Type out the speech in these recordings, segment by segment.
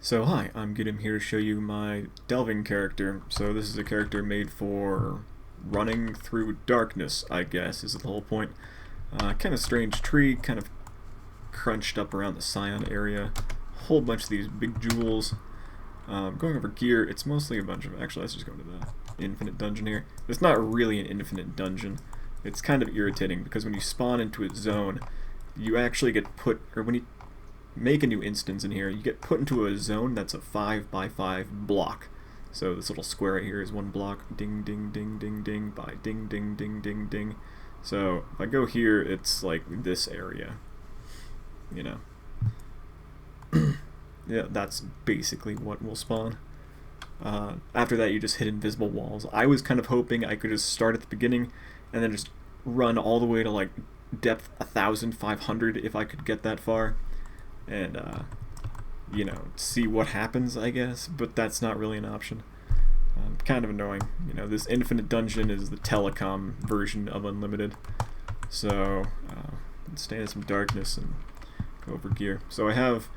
So hi, I'm Gidim here to show you my delving character. So this is a character made for running through darkness, I guess, is the whole point. Kind of strange tree, kind of crunched up around the Scion area. Whole bunch of these big jewels. Going over gear, it's mostly a bunch of... Actually, let's just go to the infinite dungeon here. It's not really an infinite dungeon. It's kind of irritating because when you spawn into a zone, you actually get put... Or when you make a new instance in here, you get put into a zone that's a 5x5 block. So this little square right here is one block, ding ding ding ding ding by ding ding ding ding ding. So if I go here, it's like this area, you know. Yeah, that's basically what will spawn. After that, you just hit invisible walls. I was kind of hoping I could just start at the beginning and then just run all the way to like depth 1,500 if I could get that far. And, you know, see what happens, I guess, but that's not really an option. Kind of annoying. You know, this infinite dungeon is the telecom version of unlimited. So, let's stay in some darkness and go over gear. So I have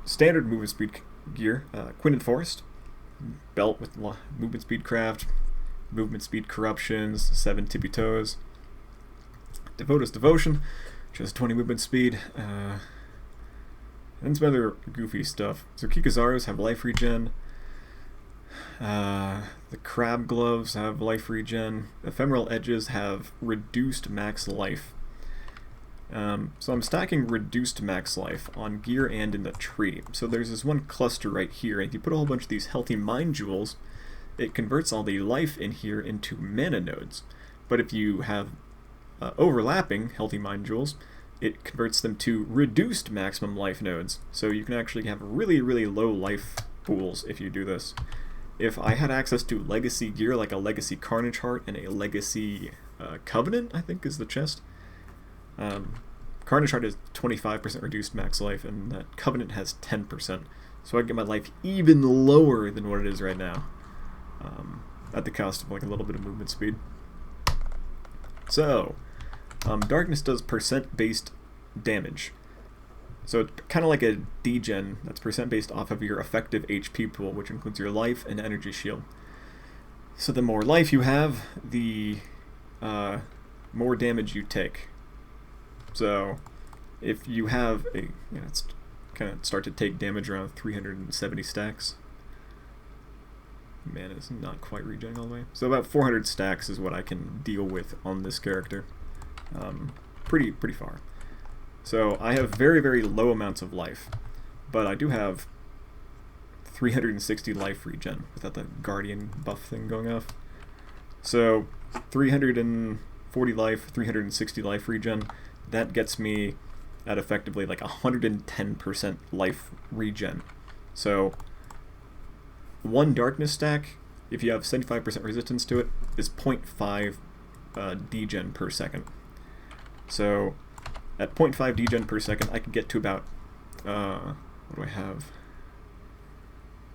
standard movement speed gear, Quinted Forest, belt with movement speed craft, movement speed corruptions, 7 tippy toes, Devotus Devotion, just 20 movement speed, and some other goofy stuff. So Kikazarus have life regen, the crab gloves have life regen, ephemeral edges have reduced max life. So I'm stacking reduced max life on gear and in the tree. So there's this one cluster right here, and if you put a whole bunch of these healthy mind jewels, it converts all the life in here into mana nodes. But if you have overlapping healthy mind jewels, it converts them to reduced maximum life nodes. So you can actually have really, really low life pools if you do this. If I had access to legacy gear, like a legacy Carnage Heart and a legacy Covenant, I think is the chest. Carnage Heart is 25% reduced max life, and that Covenant has 10%. So I get my life even lower than what it is right now, at the cost of like a little bit of movement speed. So, darkness does percent based damage. So it's kind of like a degen that's percent based off of your effective HP pool, which includes your life and energy shield. So the more life you have, the more damage you take. So if you have a, you know, it's kind of start to take damage around 370 stacks. Man, it's not quite regenerating all the way. So about 400 stacks is what I can deal with on this character. Pretty far. So I have very, very low amounts of life, but I do have 360 life regen without the guardian buff thing going off. So 340 life, 360 life regen, that gets me at effectively like 110% life regen. So one darkness stack, if you have 75% resistance to it, is 0.5 degen per second. So at 0.5 degen per second, I can get to about, what do I have?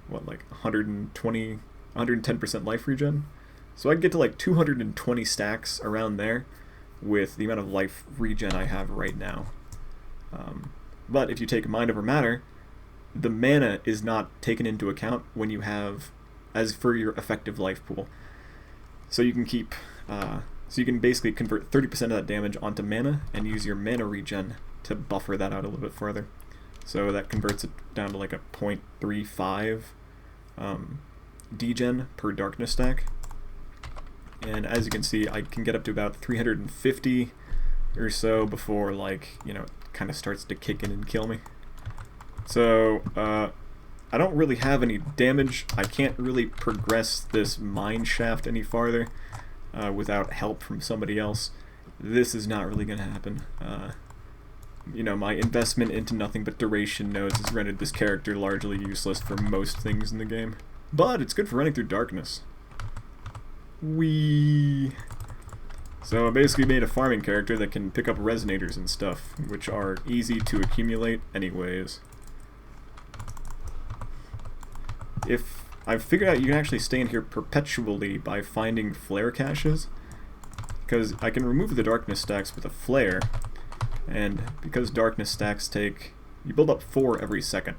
What, like 120, 110% life regen? So I can get to like 220 stacks around there with the amount of life regen I have right now. But if you take Mind Over Matter, the mana is not taken into account when you have, as for your effective life pool. So you can keep, so you can basically convert 30% of that damage onto mana and use your mana regen to buffer that out a little bit further. So that converts it down to like a 0.35 degen per darkness stack. And as you can see, I can get up to about 350 or so before, like, you know, it kind of starts to kick in and kill me. So, I don't really have any damage. I can't really progress this mine shaft any farther without help from somebody else. This is not really going to happen. You know, my investment into nothing but duration nodes has rendered this character largely useless for most things in the game. But it's good for running through darkness. So I basically made a farming character that can pick up resonators and stuff, which are easy to accumulate anyways. If I've figured out you can actually stay in here perpetually by finding flare caches, because I can remove the darkness stacks with a flare, and because darkness stacks take, you build up 4 every second.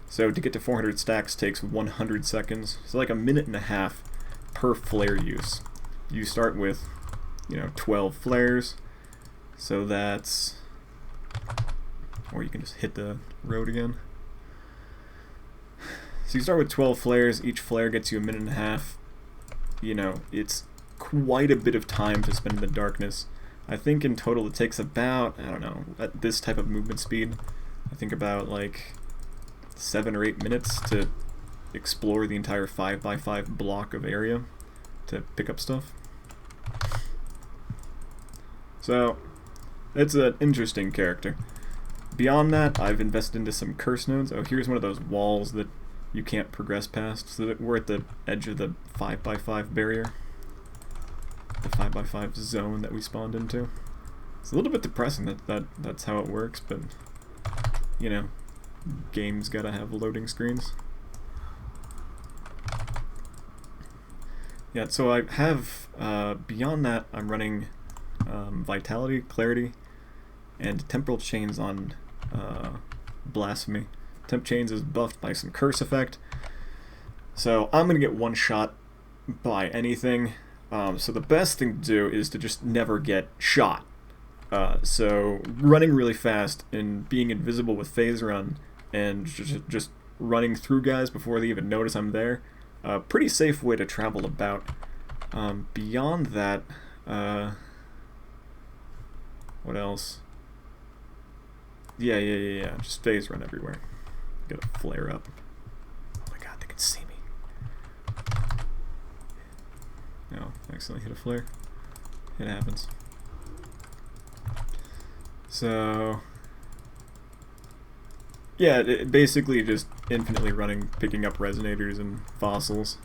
So to get to 400 stacks takes 100 seconds. So like a minute and a half per flare use. You start with, 12 flares. So that's... Or you can just hit the road again. So you start with 12 flares. Each flare gets you a minute and a half. It's quite a bit of time to spend in the darkness. I think in total it takes about, I don't know, at this type of movement speed, I think about like 7 or 8 minutes to explore the entire 5x5 block of area to pick up stuff. So, it's an interesting character. Beyond that, I've invested into some curse nodes. Oh, here's one of those walls that you can't progress past, so that we're at the edge of the 5x5 barrier. The 5x5 zone that we spawned into. It's a little bit depressing that's how it works, but, games gotta have loading screens. Yeah, so I have, beyond that, I'm running Vitality, Clarity, and Temporal Chains on Blasphemy. Temp Chains is buffed by some curse effect, so I'm gonna get one shot by anything. So the best thing to do is to just never get shot. So running really fast and being invisible with phase run and just running through guys before they even notice I'm there. Pretty safe way to travel about. Beyond that, what else? Yeah. Just phase run everywhere. Get a flare up. Oh my god, they can see me. No, accidentally hit a flare. It happens. So, yeah, basically just infinitely running, picking up resonators and fossils.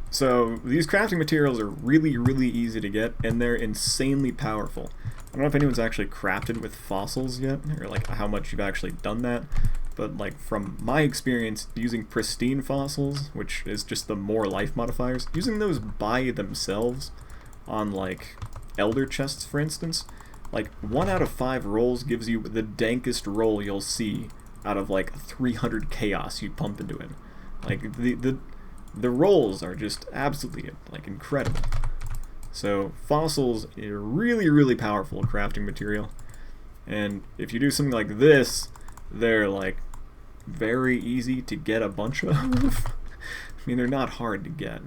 So these crafting materials are really, really easy to get, and they're insanely powerful. I don't know if anyone's actually crafted with fossils yet, or like how much you've actually done that, but like from my experience using pristine fossils, which is just the more life modifiers, using those by themselves on like elder chests, for instance, like 1 out of 5 rolls gives you the dankest roll you'll see out of like 300 chaos you pump into it. Like the rolls are just absolutely like incredible. So fossils are really, really powerful crafting material, and if you do something like this, they're like very easy to get a bunch of. I mean, they're not hard to get.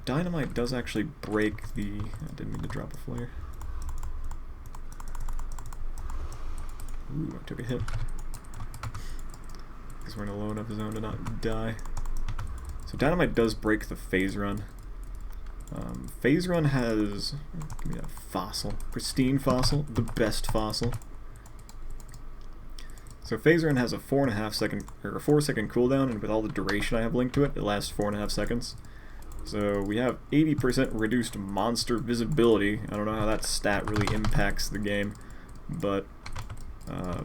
Dynamite does actually break the... I didn't mean to drop a flare. Ooh, I took a hit. Because we're in a low enough zone to not die. So Dynamite does break the phase run. Phase run has... Give me a fossil. Pristine fossil. The best fossil. So phase run has a 4.5 second... or a 4-second cooldown, and with all the duration I have linked to it, it lasts 4.5 seconds. So we have 80% reduced monster visibility. I don't know how that stat really impacts the game, but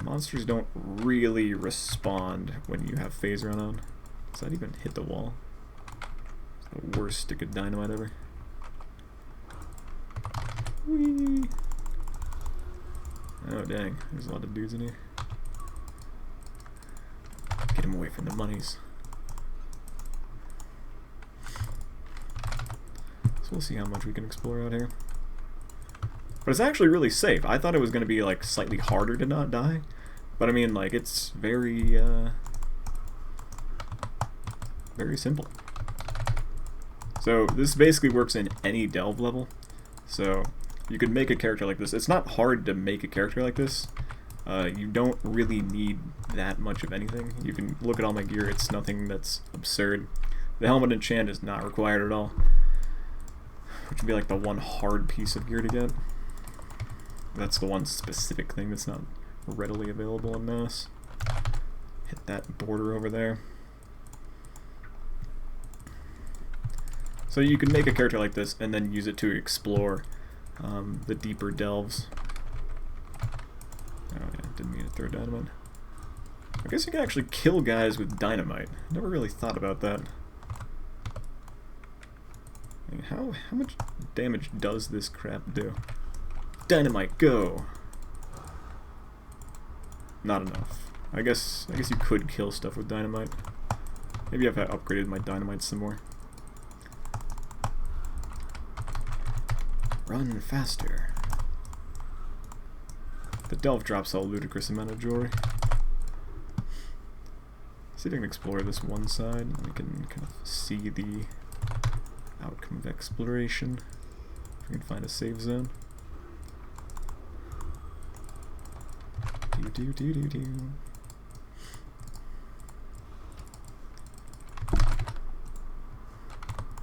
monsters don't really respond when you have phase run on. Does that even hit the wall? It's the worst stick of dynamite ever. Whee! Oh dang, there's a lot of dudes in here. Get him away from the monies. We'll see how much we can explore out here. But it's actually really safe. I thought it was going to be like slightly harder to not die. But I mean, like, it's very simple. So this basically works in any delve level. So you could make a character like this. It's not hard to make a character like this. You don't really need that much of anything. You can look at all my gear. It's nothing that's absurd. The helmet enchant is not required at all, which would be like the one hard piece of gear to get. That's the one specific thing that's not readily available in mass. Hit that border over there. So you can make a character like this and then use it to explore the deeper delves. Oh yeah, didn't mean to throw dynamite. I guess you can actually kill guys with dynamite. Never really thought about that. How much damage does this crap do? Dynamite, go! Not enough. I guess you could kill stuff with dynamite. Maybe I've upgraded my dynamite some more. Run faster. The delve drops a ludicrous amount of jewelry. See if I can explore this one side. We can kind of see the outcome of exploration. If we can find a save zone.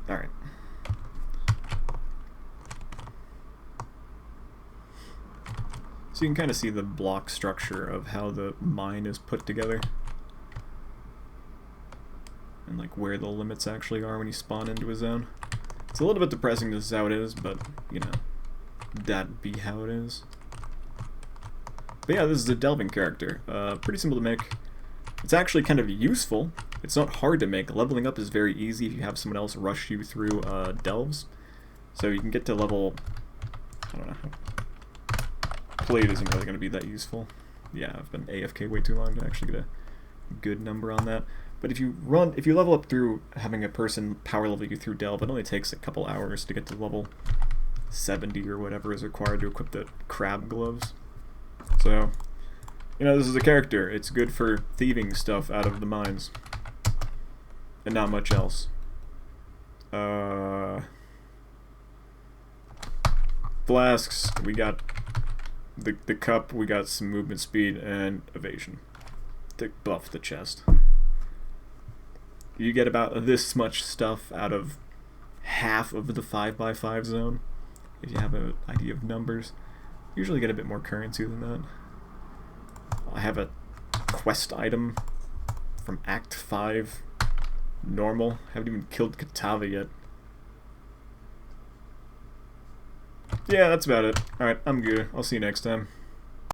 Alright. So you can kind of see the block structure of how the mine is put together. And like where the limits actually are when you spawn into a zone. It's a little bit depressing this is how it is, but you know, that be how it is. But yeah, this is a delving character. Pretty simple to make. It's actually kind of useful. It's not hard to make. Leveling up is very easy if you have someone else rush you through delves. So you can get to level, I don't know, plate isn't really going to be that useful. Yeah, I've been AFK way too long to actually get a good number on that. But if you level up through having a person power level you through delve, it only takes a couple hours to get to level 70 or whatever is required to equip the crab gloves. So, you know, this is a character. It's good for thieving stuff out of the mines. And not much else. Flasks, we got the cup, we got some movement speed and evasion to buff the chest. You get about this much stuff out of half of the 5x5 zone, if you have an idea of numbers. Usually get a bit more currency than that. I have a quest item from Act 5, normal. Haven't even killed Katava yet. Yeah, that's about it. Alright, I'm good. I'll see you next time.